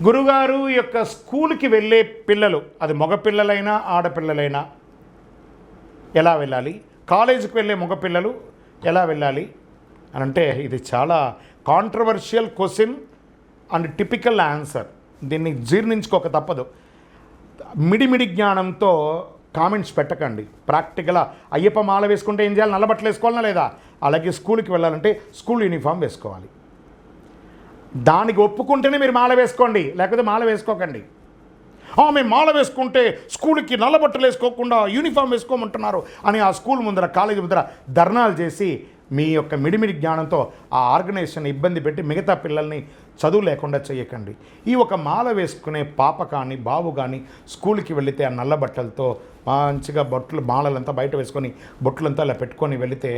గురుగారు యొక్క స్కూల్కి వెళ్ళే పిల్లలు, అది మగపిల్లలైనా ఆడపిల్లలైనా ఎలా వెళ్ళాలి, కాలేజీకి వెళ్ళే మగపిల్లలు ఎలా వెళ్ళాలి అని అంటే ఇది చాలా controversial question and typical answer. దీన్ని జీర్ణించుకోక తప్పదు. మిడిమిడి జ్ఞానంతో కామెంట్స్ పెట్టకండి. ప్రాక్టికల్గా అయ్యప్ప మాల వేసుకుంటే ఏం చేయాలి, నల్లబట్టలు వేసుకోవాలన్నా లేదా, అలాగే స్కూల్కి వెళ్ళాలంటే స్కూల్ యూనిఫామ్ వేసుకోవాలి. దానికి ఒప్పుకుంటేనే మీరు మాల వేసుకోండి, లేకపోతే మాల వేసుకోకండి. మేము మాల వేసుకుంటే స్కూల్కి నల్లబట్టలు వేసుకోకుండా యూనిఫామ్ వేసుకోమంటున్నారు అని ఆ స్కూల్ ముందర, కాలేజీ ముందర ధర్నాలు చేసి మీ యొక్క మిడిమిడి జ్ఞానంతో ఆ ఆర్గనైజేషన్ ఇబ్బంది పెట్టి మిగతా పిల్లల్ని చదువు లేకుండా చేయకండి. ఈ ఒక మాల వేసుకునే పాప కానీ బాబు కానీ స్కూల్కి వెళితే ఆ నల్ల బట్టలతో మంచిగా బొట్లు మాలలంతా బయట వేసుకొని బొట్లంతా అలా పెట్టుకొని వెళితే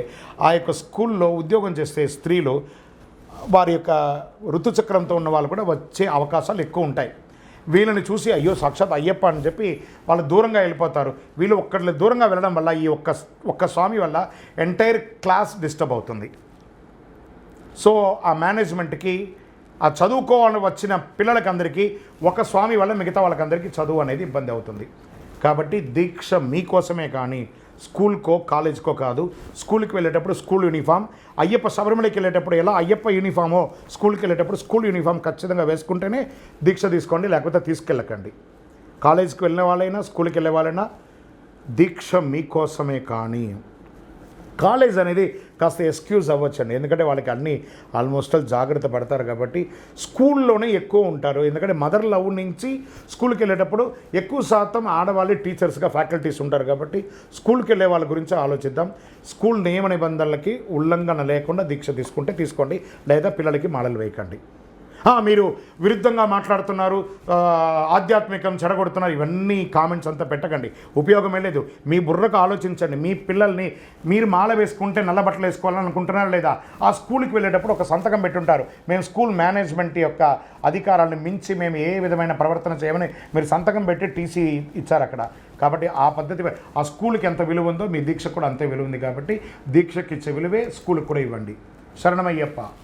ఆ యొక్క స్కూల్లో ఉద్యోగం చేసే స్త్రీలు వారి యొక్క ఋతుచక్రంతో ఉన్న వాళ్ళు కూడా వచ్చే అవకాశాలు ఎక్కువ ఉంటాయి. వీళ్ళని చూసి అయ్యో సాక్షాత్ అయ్యప్ప అని చెప్పి వాళ్ళు దూరంగా వెళ్ళిపోతారు. వీళ్ళు ఒక్కటి దూరంగా వెళ్ళడం వల్ల ఈ ఒక్క స్వామి వల్ల ఎంటైర్ క్లాస్ డిస్టర్బ్ అవుతుంది. సో ఆ మేనేజ్మెంట్కి ఆ చదువుకోవాలని వచ్చిన పిల్లలకందరికీ ఒక స్వామి వల్ల మిగతా వాళ్ళకందరికీ చదువు అనేది ఇబ్బంది అవుతుంది. కాబట్టి దీక్ష మీకోసమే కానీ స్కూల్కో కాలేజ్కో కాదు. స్కూల్కి వెళ్ళేటప్పుడు స్కూల్ యూనిఫామ్, అయ్యప్ప శబరిమలకి వెళ్ళేటప్పుడు ఎలా అయ్యప్ప యూనిఫామో స్కూల్కి వెళ్ళేటప్పుడు స్కూల్ యూనిఫామ్ ఖచ్చితంగా వేసుకుంటేనే దీక్ష తీసుకోండి, లేకపోతే తీసుకెళ్ళకండి. కాలేజీకి వెళ్ళిన వాళ్ళైనా స్కూల్కి వెళ్ళే వాళ్ళైనా దీక్ష మీకోసమే కానీ కాలేజ్ అనేది కాస్త ఎక్స్క్యూజ్ అవ్వచ్చండి. ఎందుకంటే వాళ్ళకి అన్నీ ఆల్మోస్ట్ జాగ్రత్త పడతారు కాబట్టి స్కూల్లోనే ఎక్కువ ఉంటారు. ఎందుకంటే మదర్ లవ్ నుంచి స్కూల్కి వెళ్ళేటప్పుడు ఎక్కువ శాతం ఆడవాళ్ళే టీచర్స్గా ఫ్యాకల్టీస్ ఉంటారు కాబట్టి స్కూల్కి వెళ్ళే వాళ్ళ గురించి ఆలోచిద్దాం. స్కూల్ నియమ నిబంధనలకి ఉల్లంఘన లేకుండా దీక్ష తీసుకుంటే తీసుకోండి, లేదా పిల్లలకి మాలలు వేయకండి. మీరు విరుద్ధంగా మాట్లాడుతున్నారు, ఆధ్యాత్మికం చెడగొడుతున్నారు, ఇవన్నీ కామెంట్స్ అంతా పెట్టకండి, ఉపయోగమే లేదు. మీ బుర్రకు ఆలోచించండి. మీ పిల్లల్ని మీరు మాల వేసుకుంటే నల్ల బట్టలు వేసుకోవాలని అనుకుంటున్నారా లేదా? ఆ స్కూల్కి వెళ్ళేటప్పుడు ఒక సంతకం పెట్టుంటారు, మేము స్కూల్ మేనేజ్మెంట్ యొక్క అధికారాలను మించి మేము ఏ విధమైన ప్రవర్తన చేయమని మీరు సంతకం పెట్టి టీసీ ఇచ్చారు అక్కడ. కాబట్టి ఆ పద్ధతి ఆ స్కూల్కి ఎంత విలువ ఉందో మీ దీక్షకు కూడా అంతే విలువ ఉంది. కాబట్టి దీక్షకి ఇచ్చే విలువే స్కూల్కి కూడా ఇవ్వండి. శరణమయ్యప్ప.